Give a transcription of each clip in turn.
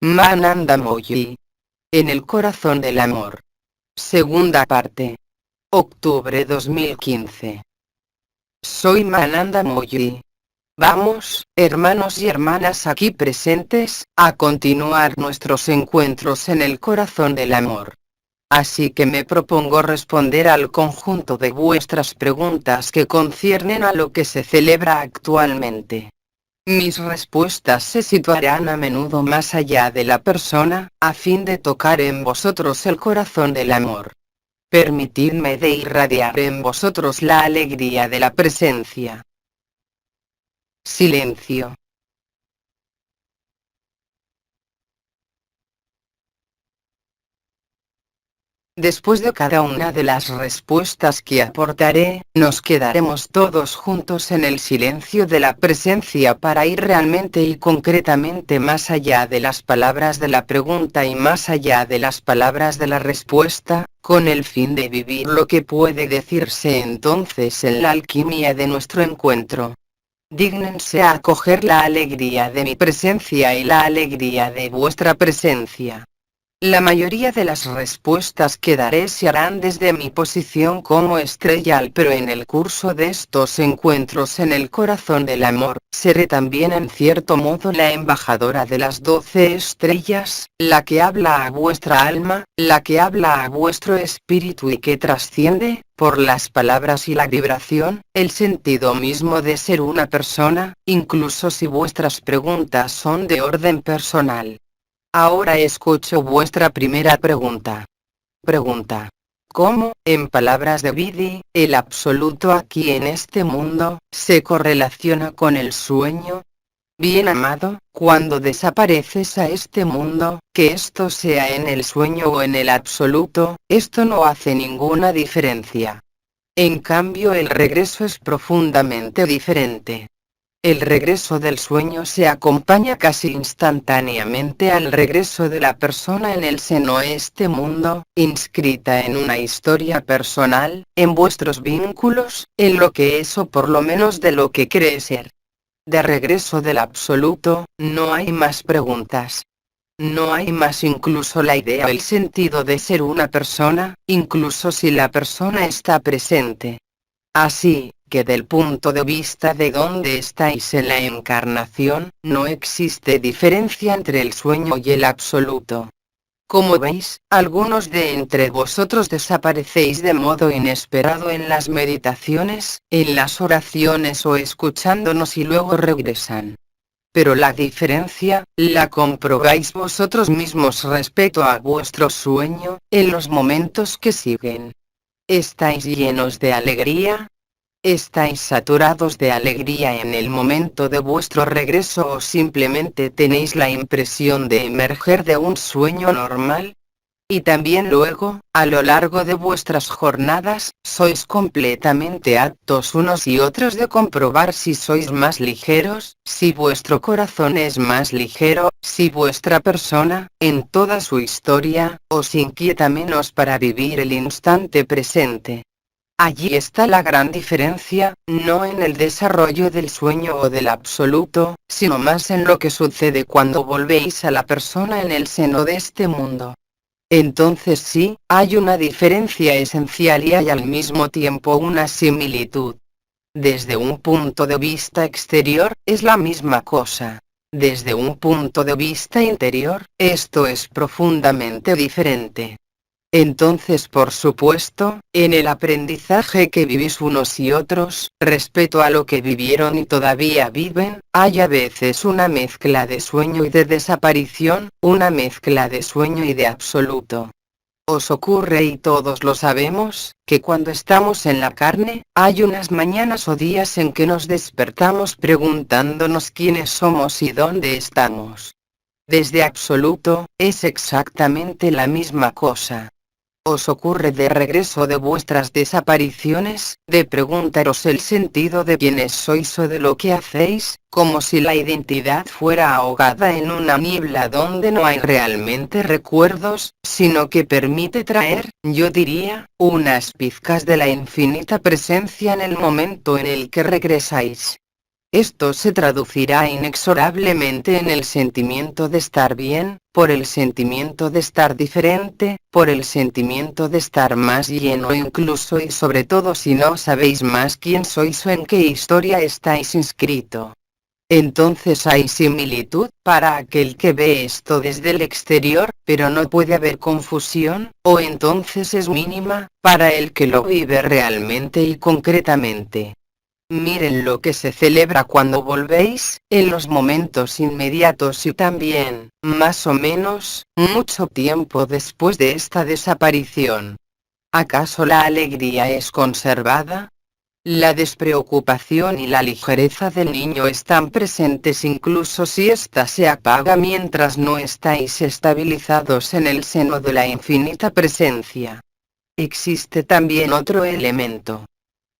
Mananda Moyi. En el corazón del amor. Segunda parte. Octubre 2015. Soy Mananda Moyi. Vamos, hermanos y hermanas aquí presentes, a continuar nuestros encuentros en el corazón del amor. Así que me propongo responder al conjunto de vuestras preguntas que conciernen a lo que se celebra actualmente. Mis respuestas se situarán a menudo más allá de la persona, a fin de tocar en vosotros el corazón del amor. Permitidme de irradiar en vosotros la alegría de la presencia. Silencio. Después de cada una de las respuestas que aportaré, nos quedaremos todos juntos en el silencio de la presencia para ir realmente y concretamente más allá de las palabras de la pregunta y más allá de las palabras de la respuesta, con el fin de vivir lo que puede decirse entonces en la alquimia de nuestro encuentro. Dígnense a acoger la alegría de mi presencia y la alegría de vuestra presencia. La mayoría de las respuestas que daré se harán desde mi posición como estrella, pero en el curso de estos encuentros en el corazón del amor, seré también en cierto modo la embajadora de las 12 estrellas, la que habla a vuestra alma, la que habla a vuestro espíritu y que trasciende, por las palabras y la vibración, el sentido mismo de ser una persona, incluso si vuestras preguntas son de orden personal. Ahora escucho vuestra primera pregunta. Pregunta. ¿Cómo, en palabras de Vidi, el absoluto aquí en este mundo, se correlaciona con el sueño? Bien amado, cuando desapareces a este mundo, que esto sea en el sueño o en el absoluto, esto no hace ninguna diferencia. En cambio, el regreso es profundamente diferente. El regreso del sueño se acompaña casi instantáneamente al regreso de la persona en el seno de este mundo, inscrita en una historia personal, en vuestros vínculos, en lo que es o por lo menos de lo que cree ser. De regreso del absoluto, no hay más preguntas. No hay más, incluso la idea o el sentido de ser una persona, incluso si la persona está presente. Así que del punto de vista de dónde estáis en la encarnación, no existe diferencia entre el sueño y el absoluto. Como veis, algunos de entre vosotros desaparecéis de modo inesperado en las meditaciones, en las oraciones o escuchándonos y luego regresan. Pero la diferencia, la comprobáis vosotros mismos respecto a vuestro sueño, en los momentos que siguen. ¿Estáis llenos de alegría? ¿Estáis saturados de alegría en el momento de vuestro regreso o simplemente tenéis la impresión de emerger de un sueño normal? Y también luego, a lo largo de vuestras jornadas, sois completamente aptos unos y otros de comprobar si sois más ligeros, si vuestro corazón es más ligero, si vuestra persona, en toda su historia, os inquieta menos para vivir el instante presente. Allí está la gran diferencia, no en el desarrollo del sueño o del absoluto, sino más en lo que sucede cuando volvéis a la persona en el seno de este mundo. Entonces sí, hay una diferencia esencial y hay al mismo tiempo una similitud. Desde un punto de vista exterior, es la misma cosa. Desde un punto de vista interior, esto es profundamente diferente. Entonces, por supuesto, en el aprendizaje que vivís unos y otros, respecto a lo que vivieron y todavía viven, hay a veces una mezcla de sueño y de desaparición, una mezcla de sueño y de absoluto. Os ocurre, y todos lo sabemos, que cuando estamos en la carne, hay unas mañanas o días en que nos despertamos preguntándonos quiénes somos y dónde estamos. Desde absoluto, es exactamente la misma cosa. ¿Os ocurre de regreso de vuestras desapariciones, de preguntaros el sentido de quiénes sois o de lo que hacéis, como si la identidad fuera ahogada en una niebla donde no hay realmente recuerdos, sino que permite traer, yo diría, unas pizcas de la infinita presencia en el momento en el que regresáis? Esto se traducirá inexorablemente en el sentimiento de estar bien, por el sentimiento de estar diferente, por el sentimiento de estar más lleno incluso y sobre todo si no sabéis más quién sois o en qué historia estáis inscrito. Entonces hay similitud para aquel que ve esto desde el exterior, pero no puede haber confusión, o entonces es mínima, para el que lo vive realmente y concretamente. Miren lo que se celebra cuando volvéis, en los momentos inmediatos y también, más o menos, mucho tiempo después de esta desaparición. ¿Acaso la alegría es conservada? La despreocupación y la ligereza del niño están presentes incluso si ésta se apaga mientras no estáis estabilizados en el seno de la infinita presencia. Existe también otro elemento.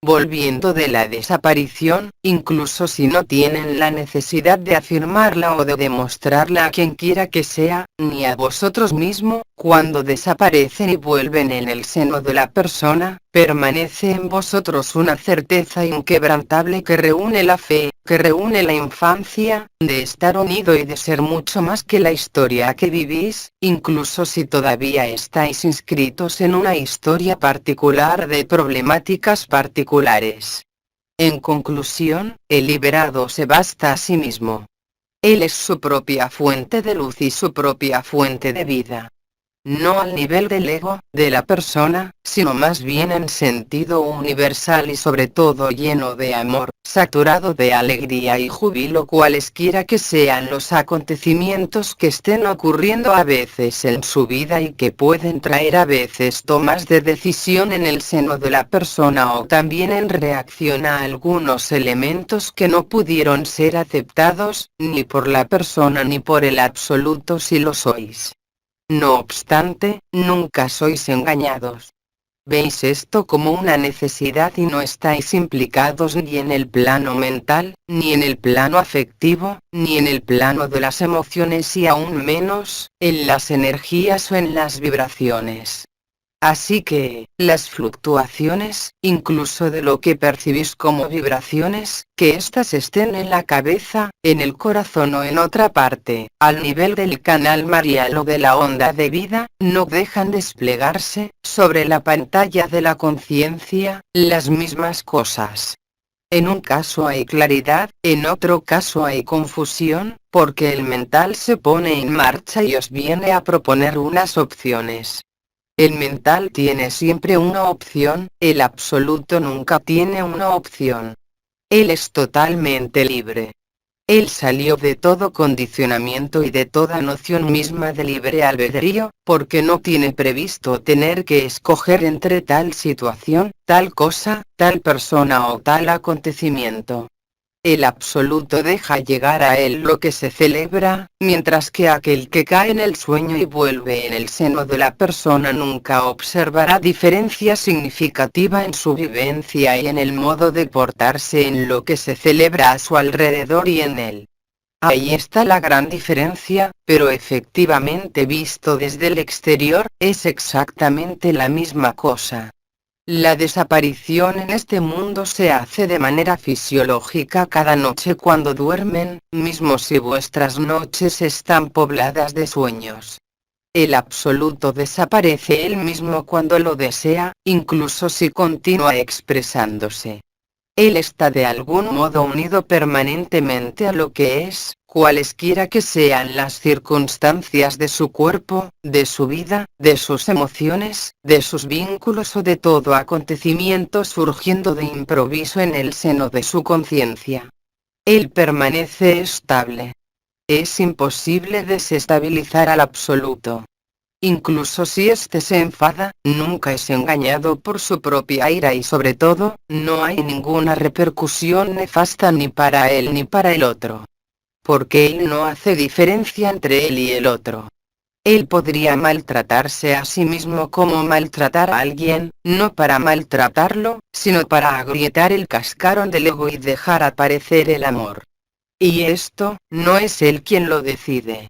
Volviendo de la desaparición, incluso si no tienen la necesidad de afirmarla o de demostrarla a quien quiera que sea, ni a vosotros mismo, cuando desaparecen y vuelven en el seno de la persona, permanece en vosotros una certeza inquebrantable que reúne la fe, que reúne la infancia, de estar unido y de ser mucho más que la historia que vivís, incluso si todavía estáis inscritos en una historia particular de problemáticas particulares. En conclusión, el liberado se basta a sí mismo. Él es su propia fuente de luz y su propia fuente de vida. No al nivel del ego, de la persona, sino más bien en sentido universal y sobre todo lleno de amor, saturado de alegría y júbilo cualesquiera que sean los acontecimientos que estén ocurriendo a veces en su vida y que pueden traer a veces tomas de decisión en el seno de la persona o también en reacción a algunos elementos que no pudieron ser aceptados, ni por la persona ni por el absoluto si lo sois. No obstante, nunca sois engañados. Veis esto como una necesidad y no estáis implicados ni en el plano mental, ni en el plano afectivo, ni en el plano de las emociones y aún menos, en las energías o en las vibraciones. Así que, las fluctuaciones, incluso de lo que percibís como vibraciones, que éstas estén en la cabeza, en el corazón o en otra parte, al nivel del canal marial o de la onda de vida, no dejan desplegarse, sobre la pantalla de la conciencia, las mismas cosas. En un caso hay claridad, en otro caso hay confusión, porque el mental se pone en marcha y os viene a proponer unas opciones. El mental tiene siempre una opción, el absoluto nunca tiene una opción. Él es totalmente libre. Él salió de todo condicionamiento y de toda noción misma de libre albedrío, porque no tiene previsto tener que escoger entre tal situación, tal cosa, tal persona o tal acontecimiento. El absoluto deja llegar a él lo que se celebra, mientras que aquel que cae en el sueño y vuelve en el seno de la persona nunca observará diferencia significativa en su vivencia y en el modo de portarse en lo que se celebra a su alrededor y en él. Ahí está la gran diferencia, pero efectivamente visto desde el exterior, es exactamente la misma cosa. La desaparición en este mundo se hace de manera fisiológica cada noche cuando duermen, mismo si vuestras noches están pobladas de sueños. El absoluto desaparece él mismo cuando lo desea, incluso si continúa expresándose. Él está de algún modo unido permanentemente a lo que es, cualesquiera que sean las circunstancias de su cuerpo, de su vida, de sus emociones, de sus vínculos o de todo acontecimiento surgiendo de improviso en el seno de su conciencia. Él permanece estable. Es imposible desestabilizar al absoluto. Incluso si éste se enfada, nunca es engañado por su propia ira y sobre todo, no hay ninguna repercusión nefasta ni para él ni para el otro. Porque él no hace diferencia entre él y el otro. Él podría maltratarse a sí mismo como maltratar a alguien, no para maltratarlo, sino para agrietar el cascarón del ego y dejar aparecer el amor. Y esto, no es él quien lo decide.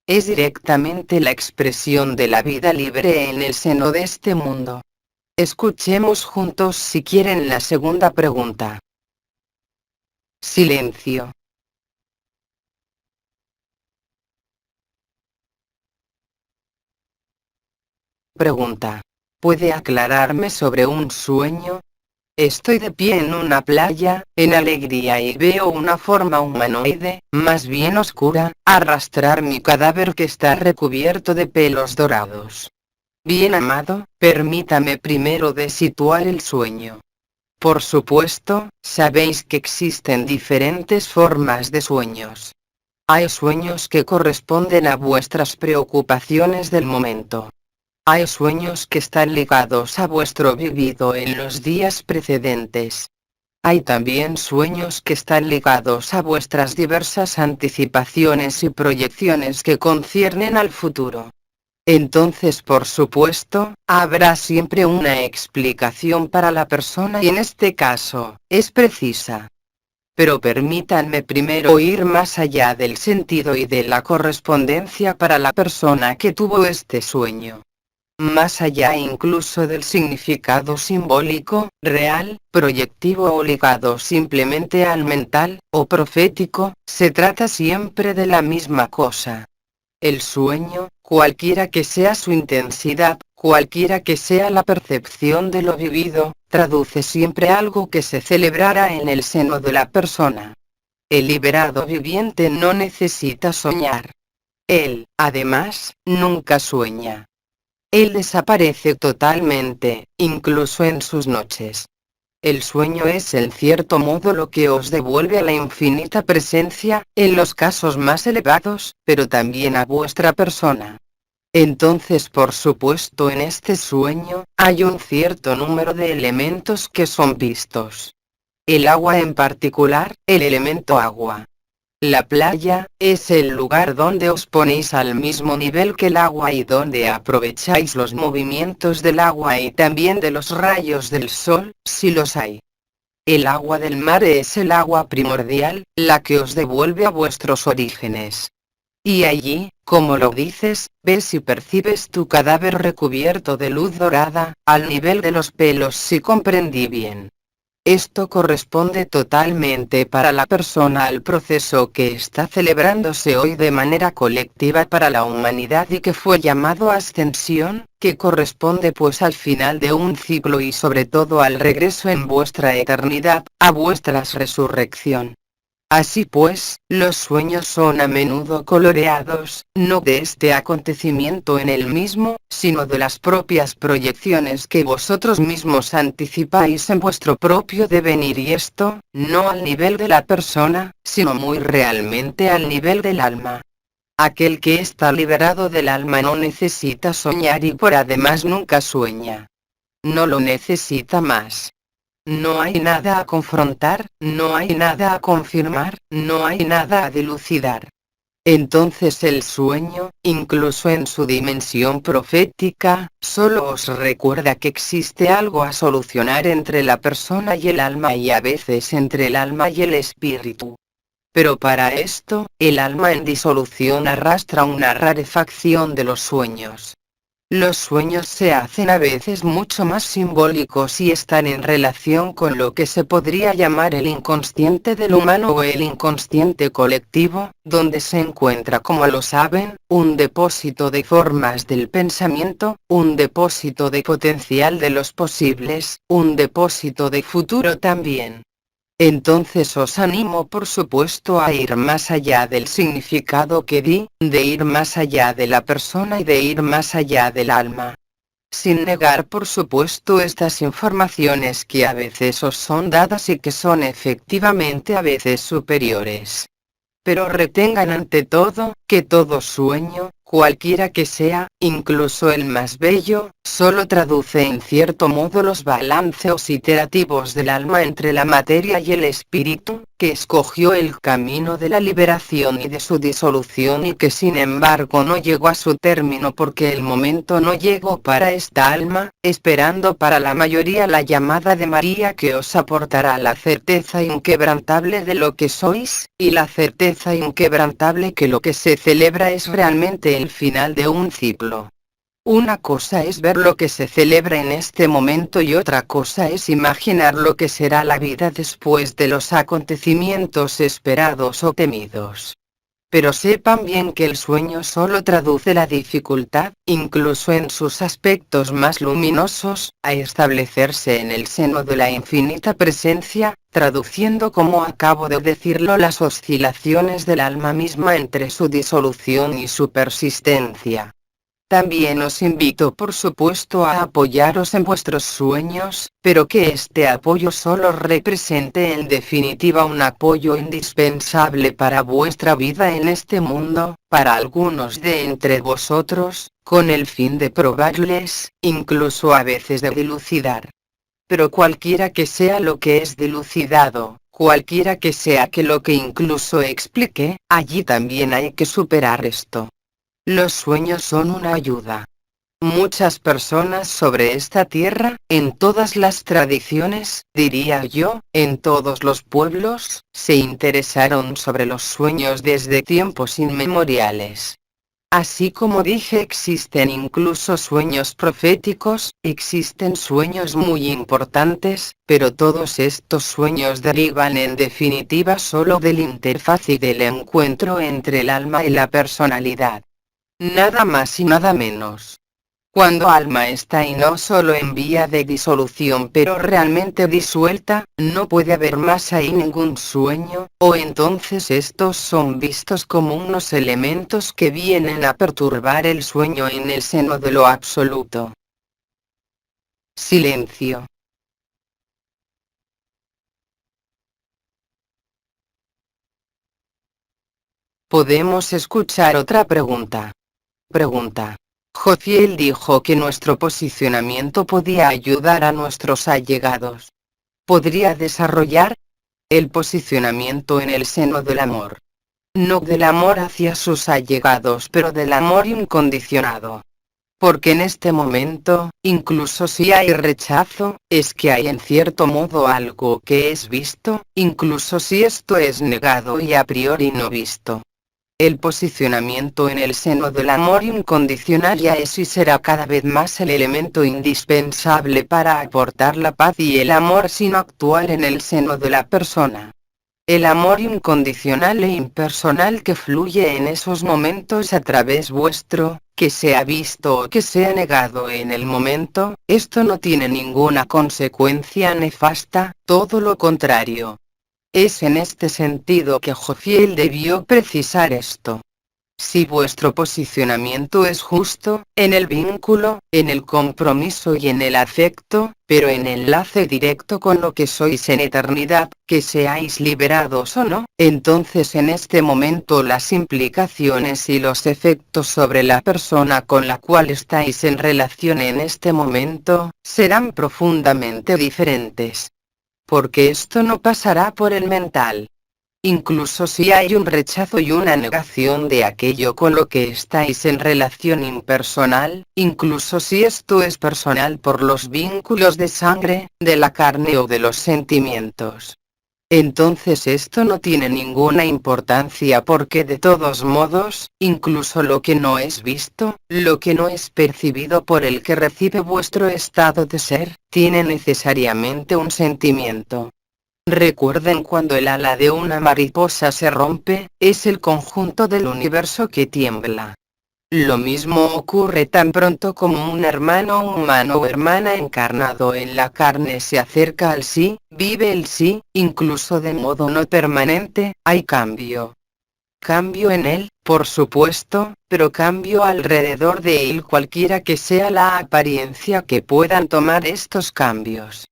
Es directamente la expresión de la vida libre en el seno de este mundo. Escuchemos juntos si quieren la segunda pregunta. Silencio. Pregunta. ¿Puede aclararme sobre un sueño? Estoy de pie en una playa, en alegría y veo una forma humanoide, más bien oscura, arrastrar mi cadáver que está recubierto de pelos dorados. Bien amado, permítame primero de situar el sueño. Por supuesto, sabéis que existen diferentes formas de sueños. Hay sueños que corresponden a vuestras preocupaciones del momento. Hay sueños que están ligados a vuestro vivido en los días precedentes. Hay también sueños que están ligados a vuestras diversas anticipaciones y proyecciones que conciernen al futuro. Entonces, por supuesto, habrá siempre una explicación para la persona y en este caso, es precisa. Pero permítanme primero ir más allá del sentido y de la correspondencia para la persona que tuvo este sueño. Más allá incluso del significado simbólico, real, proyectivo o ligado simplemente al mental, o profético, se trata siempre de la misma cosa. El sueño, cualquiera que sea su intensidad, cualquiera que sea la percepción de lo vivido, traduce siempre algo que se celebrará en el seno de la persona. El liberado viviente no necesita soñar. Él, además, nunca sueña. Él desaparece totalmente, incluso en sus noches. El sueño es en cierto modo lo que os devuelve a la infinita presencia, en los casos más elevados, pero también a vuestra persona. Entonces, por supuesto, en este sueño, hay un cierto número de elementos que son vistos. El agua en particular, el elemento agua. La playa, es el lugar donde os ponéis al mismo nivel que el agua y donde aprovecháis los movimientos del agua y también de los rayos del sol, si los hay. El agua del mar es el agua primordial, la que os devuelve a vuestros orígenes. Y allí, como lo dices, ves y percibes tu cadáver recubierto de luz dorada, al nivel de los pelos si comprendí bien. Esto corresponde totalmente para la persona al proceso que está celebrándose hoy de manera colectiva para la humanidad y que fue llamado ascensión, que corresponde pues al final de un ciclo y sobre todo al regreso en vuestra eternidad, a vuestra resurrección. Así pues, los sueños son a menudo coloreados, no de este acontecimiento en el mismo, sino de las propias proyecciones que vosotros mismos anticipáis en vuestro propio devenir y esto, no al nivel de la persona, sino muy realmente al nivel del alma. Aquel que está liberado del alma no necesita soñar y por además nunca sueña. No lo necesita más. No hay nada a confrontar, no hay nada a confirmar, no hay nada a dilucidar. Entonces el sueño, incluso en su dimensión profética, solo os recuerda que existe algo a solucionar entre la persona y el alma y a veces entre el alma y el espíritu. Pero para esto, el alma en disolución arrastra una rarefacción de los sueños. Los sueños se hacen a veces mucho más simbólicos y están en relación con lo que se podría llamar el inconsciente del humano o el inconsciente colectivo, donde se encuentra, como lo saben, un depósito de formas del pensamiento, un depósito de potencial de los posibles, un depósito de futuro también. Entonces os animo por supuesto a ir más allá del significado que di, de ir más allá de la persona y de ir más allá del alma. Sin negar por supuesto estas informaciones que a veces os son dadas y que son efectivamente a veces superiores. Pero retengan ante todo, que todo sueño, cualquiera que sea, incluso el más bello, solo traduce en cierto modo los balanceos iterativos del alma entre la materia y el espíritu, que escogió el camino de la liberación y de su disolución y que sin embargo no llegó a su término porque el momento no llegó para esta alma, esperando para la mayoría la llamada de María que os aportará la certeza inquebrantable de lo que sois, y la certeza inquebrantable que lo que se celebra es realmente el final de un ciclo. Una cosa es ver lo que se celebra en este momento y otra cosa es imaginar lo que será la vida después de los acontecimientos esperados o temidos. Pero sepan bien que el sueño solo traduce la dificultad, incluso en sus aspectos más luminosos, a establecerse en el seno de la infinita presencia, traduciendo como acabo de decirlo las oscilaciones del alma misma entre su disolución y su persistencia. También os invito por supuesto a apoyaros en vuestros sueños, pero que este apoyo solo represente en definitiva un apoyo indispensable para vuestra vida en este mundo, para algunos de entre vosotros, con el fin de probarles, incluso a veces de dilucidar. Pero cualquiera que sea lo que es dilucidado, cualquiera que sea que lo que incluso explique, allí también hay que superar esto. Los sueños son una ayuda. Muchas personas sobre esta tierra, en todas las tradiciones, diría yo, en todos los pueblos, se interesaron sobre los sueños desde tiempos inmemoriales. Así como dije, existen incluso sueños proféticos, existen sueños muy importantes, pero todos estos sueños derivan en definitiva solo del interfaz y del encuentro entre el alma y la personalidad. Nada más y nada menos. Cuando alma está y no solo en vía de disolución pero realmente disuelta, no puede haber más ahí ningún sueño, o entonces estos son vistos como unos elementos que vienen a perturbar el sueño en el seno de lo absoluto. Silencio. Podemos escuchar otra pregunta. Pregunta. Jociel dijo que nuestro posicionamiento podía ayudar a nuestros allegados. ¿Podría desarrollar el posicionamiento en el seno del amor? No del amor hacia sus allegados, pero del amor incondicionado. Porque en este momento, incluso si hay rechazo, es que hay en cierto modo algo que es visto, incluso si esto es negado y a priori no visto. El posicionamiento en el seno del amor incondicional ya es y será cada vez más el elemento indispensable para aportar la paz y el amor sin actuar en el seno de la persona. El amor incondicional e impersonal que fluye en esos momentos a través vuestro, que sea visto o que sea negado en el momento, esto no tiene ninguna consecuencia nefasta, todo lo contrario. Es en este sentido que Jociel debió precisar esto. Si vuestro posicionamiento es justo, en el vínculo, en el compromiso y en el afecto, pero en enlace directo con lo que sois en eternidad, que seáis liberados o no, entonces en este momento las implicaciones y los efectos sobre la persona con la cual estáis en relación en este momento, serán profundamente diferentes. Porque esto no pasará por el mental. Incluso si hay un rechazo y una negación de aquello con lo que estáis en relación impersonal, incluso si esto es personal por los vínculos de sangre, de la carne o de los sentimientos. Entonces esto no tiene ninguna importancia porque de todos modos, incluso lo que no es visto, lo que no es percibido por el que recibe vuestro estado de ser, tiene necesariamente un sentimiento. Recuerden cuando el ala de una mariposa se rompe, es el conjunto del universo que tiembla. Lo mismo ocurre tan pronto como un hermano humano o hermana encarnado en la carne se acerca al sí, vive el sí, incluso de modo no permanente, hay cambio. Cambio en él, por supuesto, pero cambio alrededor de él cualquiera que sea la apariencia que puedan tomar estos cambios.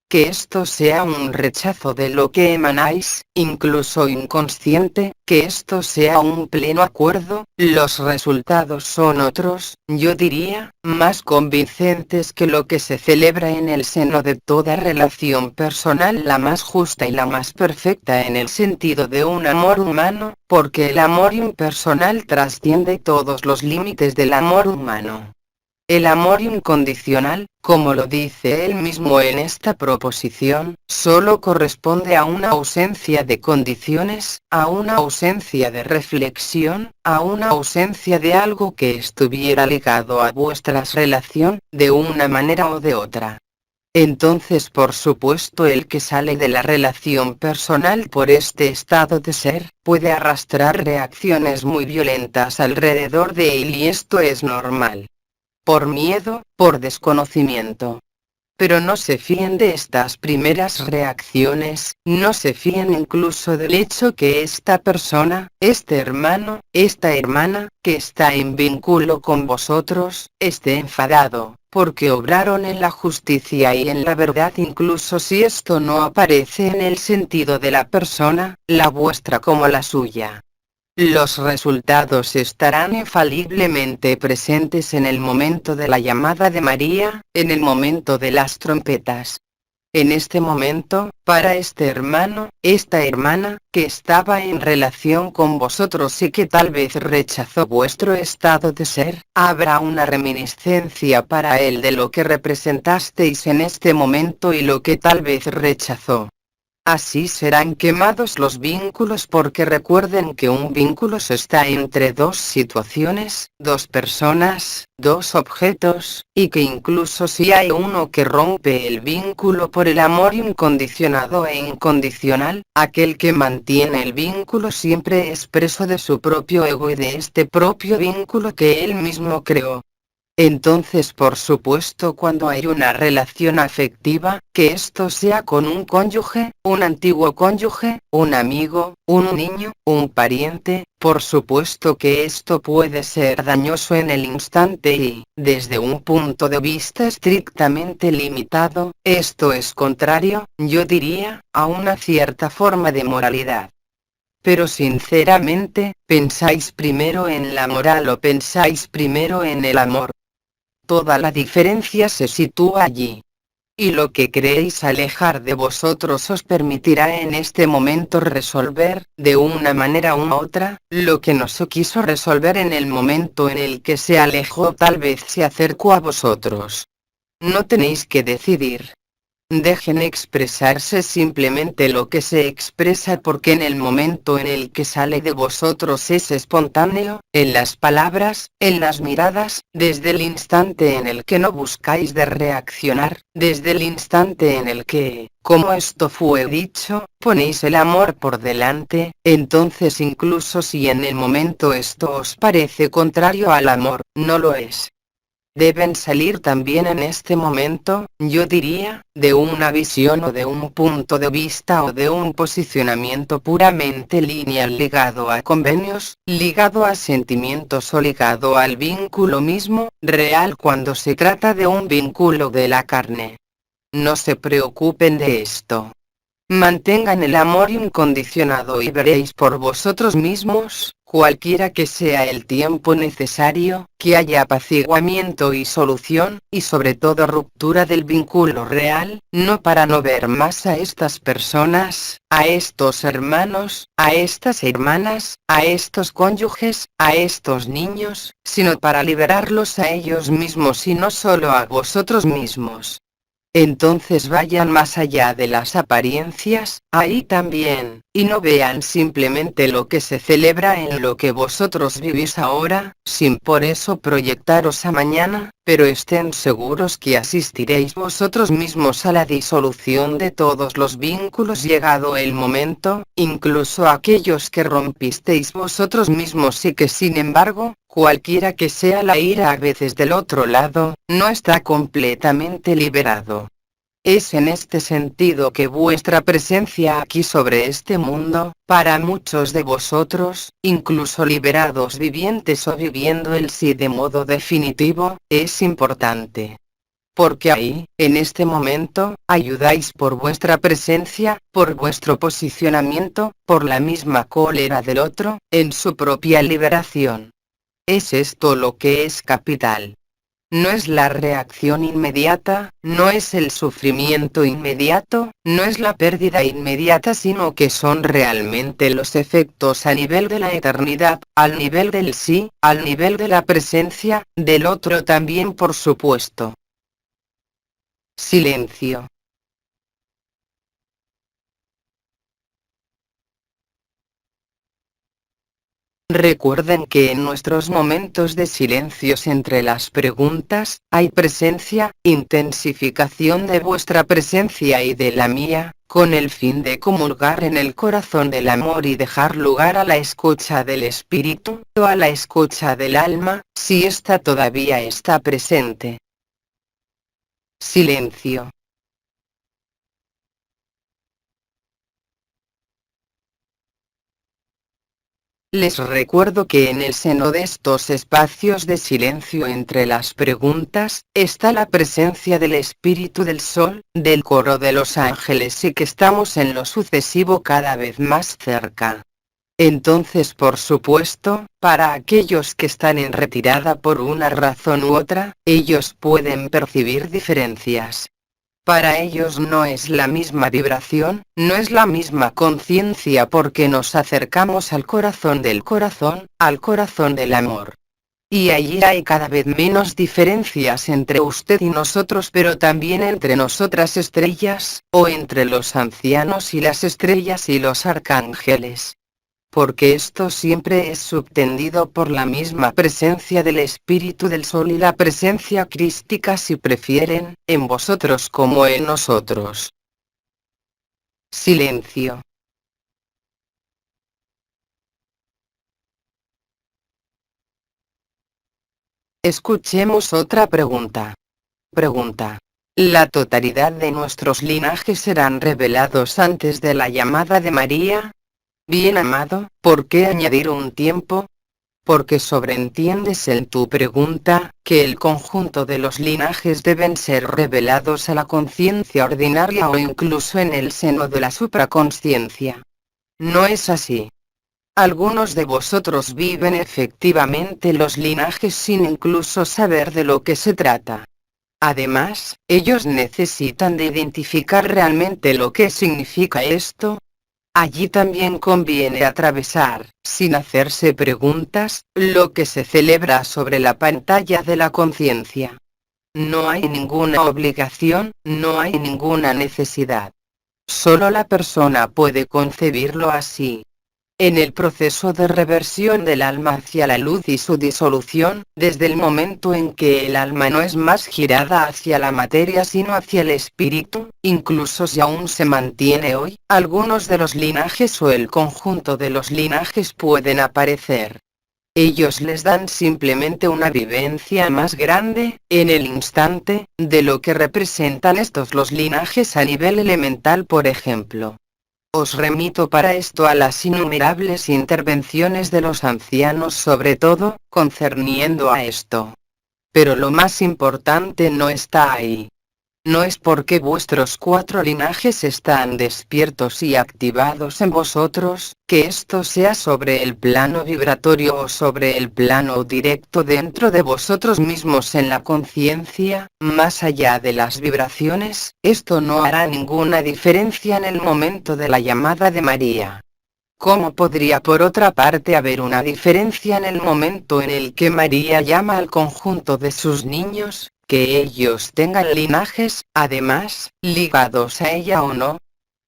Que esto sea un rechazo de lo que emanáis, incluso inconsciente, que esto sea un pleno acuerdo, los resultados son otros, yo diría, más convincentes que lo que se celebra en el seno de toda relación personal, la más justa y la más perfecta en el sentido de un amor humano, porque el amor impersonal trasciende todos los límites del amor humano. El amor incondicional, como lo dice él mismo en esta proposición, solo corresponde a una ausencia de condiciones, a una ausencia de reflexión, a una ausencia de algo que estuviera ligado a vuestras relación, de una manera o de otra. Entonces, por supuesto, el que sale de la relación personal por este estado de ser, puede arrastrar reacciones muy violentas alrededor de él, y esto es normal. Por miedo, por desconocimiento. Pero no se fíen de estas primeras reacciones, no se fíen incluso del hecho que esta persona, este hermano, esta hermana, que está en vínculo con vosotros, esté enfadado, porque obraron en la justicia y en la verdad, incluso si esto no aparece en el sentido de la persona, la vuestra como la suya. Los resultados estarán infaliblemente presentes en el momento de la llamada de María, en el momento de las trompetas. En este momento, para este hermano, esta hermana, que estaba en relación con vosotros y que tal vez rechazó vuestro estado de ser, habrá una reminiscencia para él de lo que representasteis en este momento y lo que tal vez rechazó. Así serán quemados los vínculos, porque recuerden que un vínculo se está entre dos situaciones, dos personas, dos objetos, y que incluso si hay uno que rompe el vínculo por el amor incondicionado e incondicional, aquel que mantiene el vínculo siempre es preso de su propio ego y de este propio vínculo que él mismo creó. Entonces, por supuesto, cuando hay una relación afectiva, que esto sea con un cónyuge, un antiguo cónyuge, un amigo, un niño, un pariente, por supuesto que esto puede ser dañoso en el instante y, desde un punto de vista estrictamente limitado, esto es contrario, yo diría, a una cierta forma de moralidad. Pero sinceramente, ¿pensáis primero en la moral o pensáis primero en el amor? Toda la diferencia se sitúa allí. Y lo que queréis alejar de vosotros os permitirá en este momento resolver, de una manera u otra, lo que no se quiso resolver en el momento en el que se alejó, tal vez se acercó a vosotros. No tenéis que decidir. Dejen expresarse simplemente lo que se expresa, porque en el momento en el que sale de vosotros es espontáneo, en las palabras, en las miradas, desde el instante en el que no buscáis de reaccionar, desde el instante en el que, como esto fue dicho, ponéis el amor por delante, entonces incluso si en el momento esto os parece contrario al amor, no lo es. Deben salir también en este momento, yo diría, de una visión o de un punto de vista o de un posicionamiento puramente lineal, ligado a convenios, ligado a sentimientos o ligado al vínculo mismo, real, cuando se trata de un vínculo de la carne. No se preocupen de esto. Mantengan el amor incondicionado y veréis por vosotros mismos, cualquiera que sea el tiempo necesario, que haya apaciguamiento y solución, y sobre todo ruptura del vínculo real, no para no ver más a estas personas, a estos hermanos, a estas hermanas, a estos cónyuges, a estos niños, sino para liberarlos a ellos mismos y no solo a vosotros mismos. Entonces vayan más allá de las apariencias, ahí también, y no vean simplemente lo que se celebra en lo que vosotros vivís ahora, sin por eso proyectaros a mañana, pero estén seguros que asistiréis vosotros mismos a la disolución de todos los vínculos llegado el momento, incluso aquellos que rompisteis vosotros mismos y que sin embargo, cualquiera que sea la ira a veces del otro lado, no está completamente liberado. Es en este sentido que vuestra presencia aquí sobre este mundo, para muchos de vosotros, incluso liberados vivientes o viviendo el sí de modo definitivo, es importante. Porque ahí, en este momento, ayudáis por vuestra presencia, por vuestro posicionamiento, por la misma cólera del otro, en su propia liberación. Es esto lo que es capital. No es la reacción inmediata, no es el sufrimiento inmediato, no es la pérdida inmediata, sino que son realmente los efectos a nivel de la eternidad, al nivel del sí, al nivel de la presencia, del otro también por supuesto. Silencio. Recuerden que en nuestros momentos de silencios entre las preguntas, hay presencia, intensificación de vuestra presencia y de la mía, con el fin de comulgar en el corazón del amor y dejar lugar a la escucha del espíritu, o a la escucha del alma, si ésta todavía está presente. Silencio. Les recuerdo que en el seno de estos espacios de silencio entre las preguntas, está la presencia del Espíritu del Sol, del coro de los ángeles y que estamos en lo sucesivo cada vez más cerca. Entonces, por supuesto, para aquellos que están en retirada por una razón u otra, ellos pueden percibir diferencias. Para ellos no es la misma vibración, no es la misma conciencia porque nos acercamos al corazón del amor. Y allí hay cada vez menos diferencias entre usted y nosotros, pero también entre nosotras estrellas, o entre los ancianos y las estrellas y los arcángeles. Porque esto siempre es subtendido por la misma presencia del Espíritu del Sol y la presencia crística, si prefieren, en vosotros como en nosotros. Silencio. Escuchemos otra pregunta. Pregunta. ¿La totalidad de nuestros linajes serán revelados antes de la llamada de María? Bien amado, ¿por qué añadir un tiempo? Porque sobreentiendes en tu pregunta, que el conjunto de los linajes deben ser revelados a la conciencia ordinaria o incluso en el seno de la supraconsciencia. No es así. Algunos de vosotros viven efectivamente los linajes sin incluso saber de lo que se trata. Además, ellos necesitan de identificar realmente lo que significa esto. Allí también conviene atravesar, sin hacerse preguntas, lo que se celebra sobre la pantalla de la conciencia. No hay ninguna obligación, no hay ninguna necesidad. Solo la persona puede concebirlo así. En el proceso de reversión del alma hacia la luz y su disolución, desde el momento en que el alma no es más girada hacia la materia sino hacia el espíritu, incluso si aún se mantiene hoy, algunos de los linajes o el conjunto de los linajes pueden aparecer. Ellos les dan simplemente una vivencia más grande, en el instante, de lo que representan estos los linajes a nivel elemental, por ejemplo. Os remito para esto a las innumerables intervenciones de los ancianos, sobre todo, concerniendo a esto. Pero lo más importante no está ahí. No es porque vuestros 4 linajes están despiertos y activados en vosotros, que esto sea sobre el plano vibratorio o sobre el plano directo dentro de vosotros mismos en la conciencia, más allá de las vibraciones, esto no hará ninguna diferencia en el momento de la llamada de María. ¿Cómo podría por otra parte haber una diferencia en el momento en el que María llama al conjunto de sus niños? Que ellos tengan linajes, además, ligados a ella o no,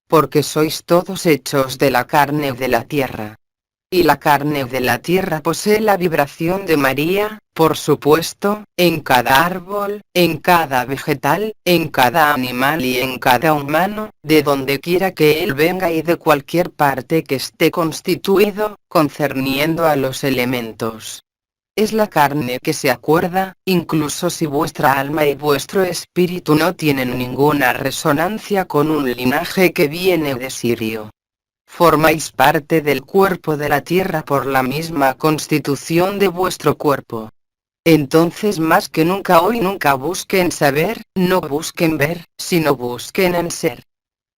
porque sois todos hechos de la carne de la tierra. Y la carne de la tierra posee la vibración de María, por supuesto, en cada árbol, en cada vegetal, en cada animal y en cada humano, de donde quiera que él venga y de cualquier parte que esté constituido, concerniendo a los elementos. Es la carne que se acuerda, incluso si vuestra alma y vuestro espíritu no tienen ninguna resonancia con un linaje que viene de Sirio. Formáis parte del cuerpo de la tierra por la misma constitución de vuestro cuerpo. Entonces más que nunca hoy nunca busquen saber, no busquen ver, sino busquen en ser.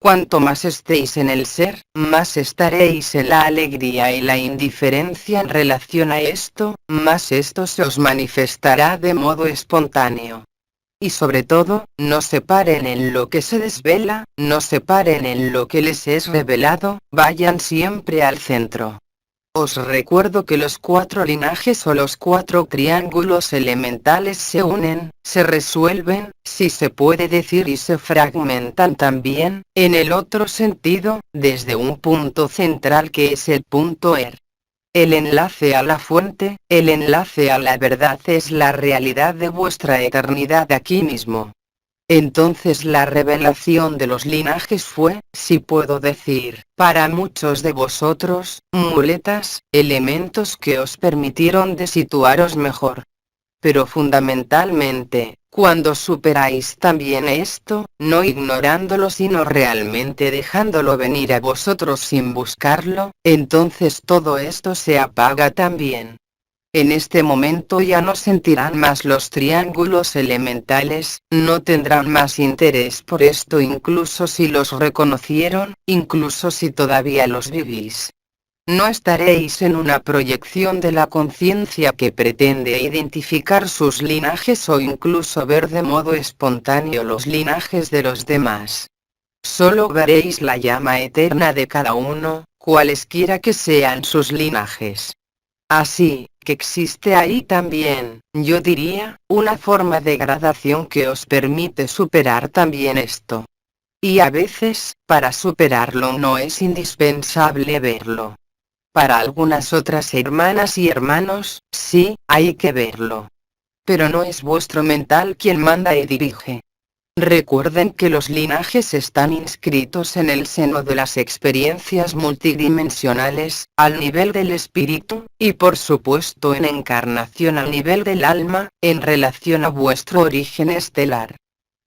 Cuanto más estéis en el ser, más estaréis en la alegría y la indiferencia en relación a esto, más esto se os manifestará de modo espontáneo. Y sobre todo, no se paren en lo que se desvela, no se paren en lo que les es revelado, vayan siempre al centro. Os recuerdo que los 4 linajes o los 4 triángulos elementales se unen, se resuelven, si se puede decir, y se fragmentan también, en el otro sentido, desde un punto central que es el punto El enlace a la fuente, el enlace a la verdad es la realidad de vuestra eternidad aquí mismo. Entonces la revelación de los linajes fue, si puedo decir, para muchos de vosotros, muletas, elementos que os permitieron de situaros mejor. Pero fundamentalmente, cuando superáis también esto, no ignorándolo sino realmente dejándolo venir a vosotros sin buscarlo, entonces todo esto se apaga también. En este momento ya no sentirán más los triángulos elementales, no tendrán más interés por esto incluso si los reconocieron, incluso si todavía los vivís. No estaréis en una proyección de la conciencia que pretende identificar sus linajes o incluso ver de modo espontáneo los linajes de los demás. Solo veréis la llama eterna de cada uno, cualesquiera que sean sus linajes. Así, que existe ahí también, yo diría, una forma de gradación que os permite superar también esto. Y a veces, para superarlo no es indispensable verlo. Para algunas otras hermanas y hermanos, sí, hay que verlo. Pero no es vuestro mental quien manda y dirige. Recuerden que los linajes están inscritos en el seno de las experiencias multidimensionales, al nivel del espíritu, y por supuesto en encarnación al nivel del alma, en relación a vuestro origen estelar.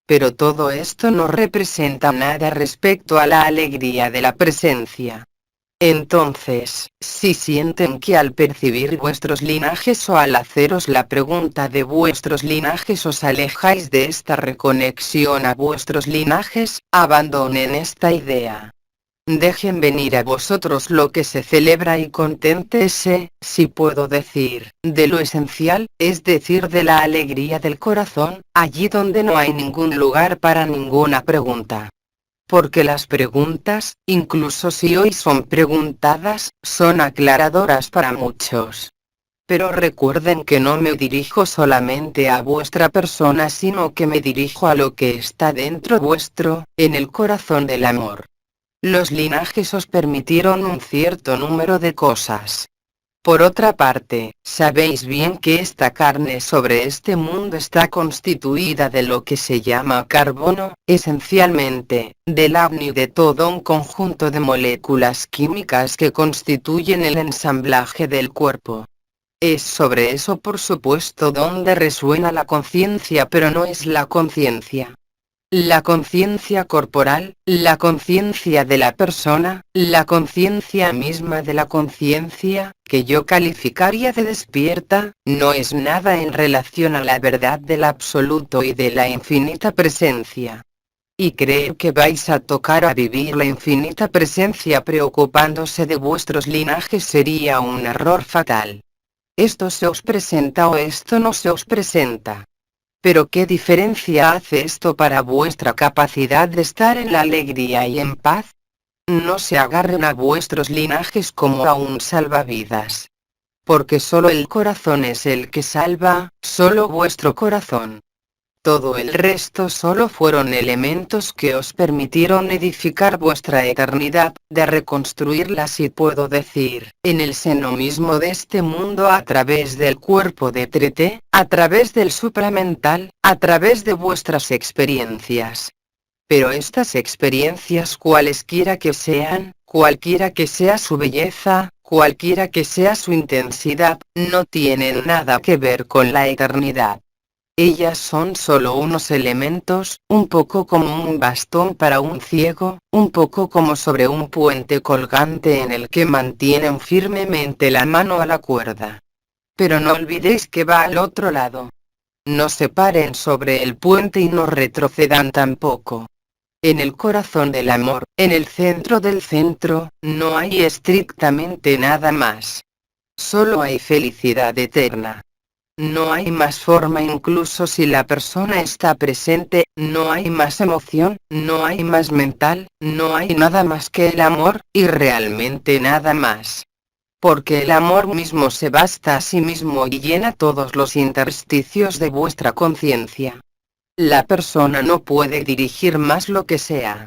Pero todo esto no representa nada respecto a la alegría de la presencia. Entonces, si sienten que al percibir vuestros linajes o al haceros la pregunta de vuestros linajes os alejáis de esta reconexión a vuestros linajes, abandonen esta idea. Dejen venir a vosotros lo que se celebra y conténtese, si puedo decir, de lo esencial, es decir, de la alegría del corazón, allí donde no hay ningún lugar para ninguna pregunta. Porque las preguntas, incluso si hoy son preguntadas, son aclaradoras para muchos. Pero recuerden que no me dirijo solamente a vuestra persona, sino que me dirijo a lo que está dentro vuestro, en el corazón del amor. Los linajes os permitieron un cierto número de cosas. Por otra parte, sabéis bien que esta carne sobre este mundo está constituida de lo que se llama carbono, esencialmente, del agni y de todo un conjunto de moléculas químicas que constituyen el ensamblaje del cuerpo. Es sobre eso por supuesto donde resuena la conciencia, pero no es la conciencia. La conciencia corporal, la conciencia de la persona, la conciencia misma de la conciencia, que yo calificaría de despierta, no es nada en relación a la verdad del absoluto y de la infinita presencia. Y creer que vais a tocar a vivir la infinita presencia preocupándose de vuestros linajes sería un error fatal. Esto se os presenta o esto no se os presenta. Pero ¿qué diferencia hace esto para vuestra capacidad de estar en la alegría y en paz? No se agarren a vuestros linajes como a un salvavidas. Porque solo el corazón es el que salva, solo vuestro corazón. Todo el resto solo fueron elementos que os permitieron edificar vuestra eternidad, de reconstruirla si puedo decir, en el seno mismo de este mundo a través del cuerpo de Trete, a través del supramental, a través de vuestras experiencias. Pero estas experiencias cualesquiera que sean, cualquiera que sea su belleza, cualquiera que sea su intensidad, no tienen nada que ver con la eternidad. Ellas son solo unos elementos, un poco como un bastón para un ciego, un poco como sobre un puente colgante en el que mantienen firmemente la mano a la cuerda. Pero no olvidéis que va al otro lado. No se paren sobre el puente y no retrocedan tampoco. En el corazón del amor, en el centro del centro, no hay estrictamente nada más. Solo hay felicidad eterna. No hay más forma, incluso si la persona está presente, no hay más emoción, no hay más mental, no hay nada más que el amor, y realmente nada más. Porque el amor mismo se basta a sí mismo y llena todos los intersticios de vuestra conciencia. La persona no puede dirigir más lo que sea.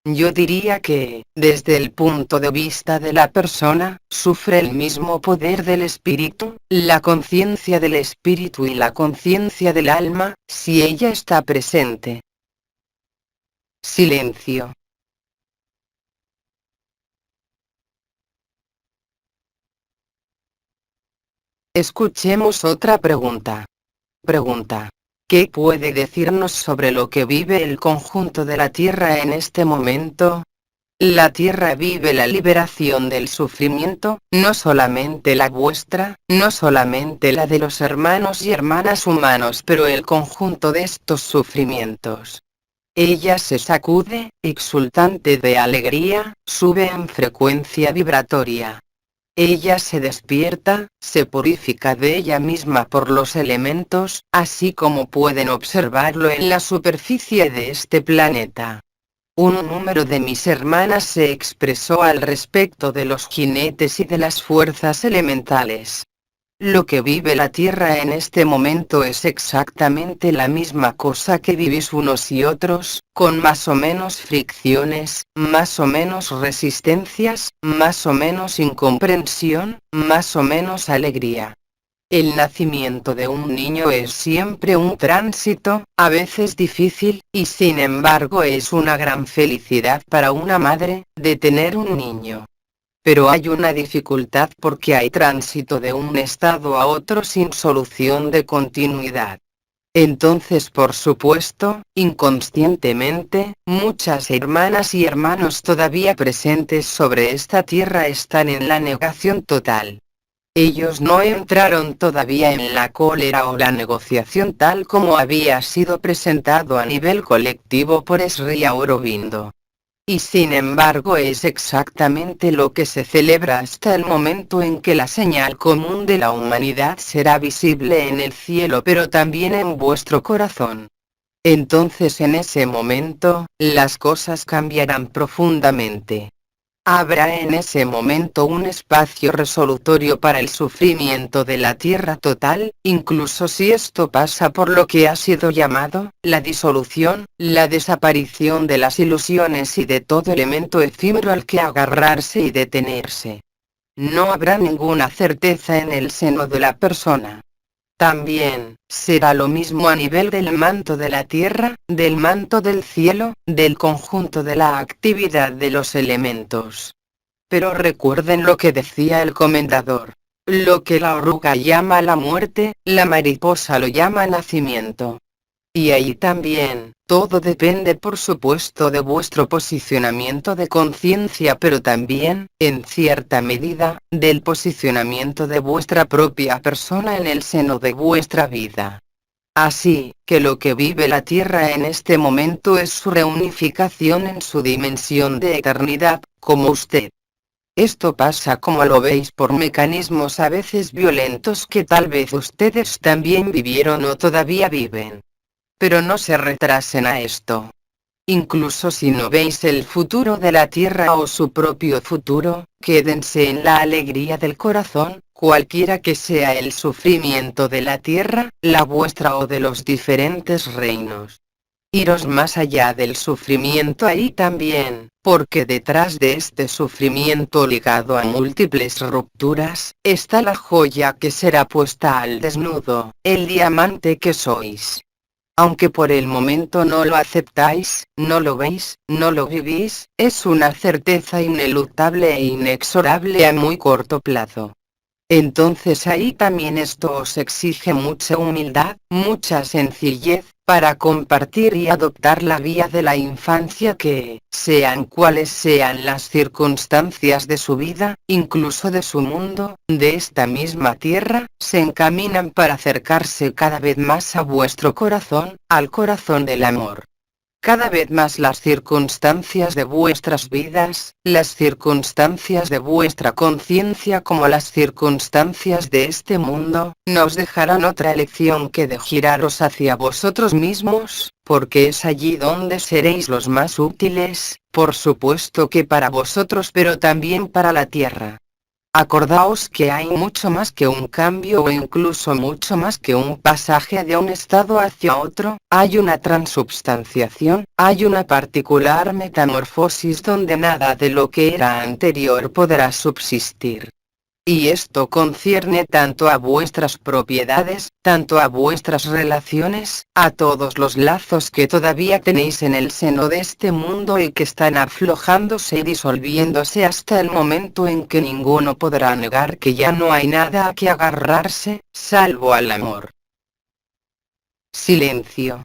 Yo diría que, desde el punto de vista de la persona, sufre el mismo poder del espíritu, la conciencia del espíritu y la conciencia del alma, si ella está presente. Silencio. Escuchemos otra pregunta. Pregunta. ¿Qué puede decirnos sobre lo que vive el conjunto de la Tierra en este momento? La Tierra vive la liberación del sufrimiento, no solamente la vuestra, no solamente la de los hermanos y hermanas humanos, pero el conjunto de estos sufrimientos. Ella se sacude, exultante de alegría, sube en frecuencia vibratoria. Ella se despierta, se purifica de ella misma por los elementos, así como pueden observarlo en la superficie de este planeta. Un número de mis hermanas se expresó al respecto de los jinetes y de las fuerzas elementales. Lo que vive la Tierra en este momento es exactamente la misma cosa que vivís unos y otros, con más o menos fricciones, más o menos resistencias, más o menos incomprensión, más o menos alegría. El nacimiento de un niño es siempre un tránsito, a veces difícil, y sin embargo es una gran felicidad para una madre, de tener un niño. Pero hay una dificultad porque hay tránsito de un estado a otro sin solución de continuidad. Entonces, por supuesto, inconscientemente, muchas hermanas y hermanos todavía presentes sobre esta tierra están en la negación total. Ellos no entraron todavía en la cólera o la negociación tal como había sido presentado a nivel colectivo por Sri Aurobindo. Y sin embargo es exactamente lo que se celebra hasta el momento en que la señal común de la humanidad será visible en el cielo, pero también en vuestro corazón. Entonces en ese momento, las cosas cambiarán profundamente. Habrá en ese momento un espacio resolutorio para el sufrimiento de la tierra total, incluso si esto pasa por lo que ha sido llamado, la disolución, la desaparición de las ilusiones y de todo elemento efímero al que agarrarse y detenerse. No habrá ninguna certeza en el seno de la persona. También, será lo mismo a nivel del manto de la tierra, del manto del cielo, del conjunto de la actividad de los elementos. Pero recuerden lo que decía el comendador. Lo que la oruga llama la muerte, la mariposa lo llama nacimiento. Y ahí también, todo depende por supuesto de vuestro posicionamiento de conciencia, pero también, en cierta medida, del posicionamiento de vuestra propia persona en el seno de vuestra vida. Así, que lo que vive la Tierra en este momento es su reunificación en su dimensión de eternidad, como usted. Esto pasa como lo veis por mecanismos a veces violentos que tal vez ustedes también vivieron o todavía viven. Pero no se retrasen a esto. Incluso si no veis el futuro de la tierra o su propio futuro, quédense en la alegría del corazón, cualquiera que sea el sufrimiento de la tierra, la vuestra o de los diferentes reinos. Iros más allá del sufrimiento ahí también, porque detrás de este sufrimiento ligado a múltiples rupturas, está la joya que será puesta al desnudo, el diamante que sois. Aunque por el momento no lo aceptáis, no lo veis, no lo vivís, es una certeza ineluctable e inexorable a muy corto plazo. Entonces ahí también esto os exige mucha humildad, mucha sencillez, para compartir y adoptar la vía de la infancia que, sean cuales sean las circunstancias de su vida, incluso de su mundo, de esta misma tierra, se encaminan para acercarse cada vez más a vuestro corazón, al corazón del amor. cada vez más las circunstancias de vuestras vidas, las circunstancias de vuestra conciencia como las circunstancias de este mundo, no os dejarán otra elección que de giraros hacia vosotros mismos, porque es allí donde seréis los más útiles, por supuesto que para vosotros pero también para la tierra. Acordaos que hay mucho más que un cambio o incluso mucho más que un pasaje de un estado hacia otro, hay una transubstanciación, hay una particular metamorfosis donde nada de lo que era anterior podrá subsistir. Y esto concierne tanto a vuestras propiedades, tanto a vuestras relaciones, a todos los lazos que todavía tenéis en el seno de este mundo y que están aflojándose y disolviéndose hasta el momento en que ninguno podrá negar que ya no hay nada a que agarrarse, salvo al amor. Silencio.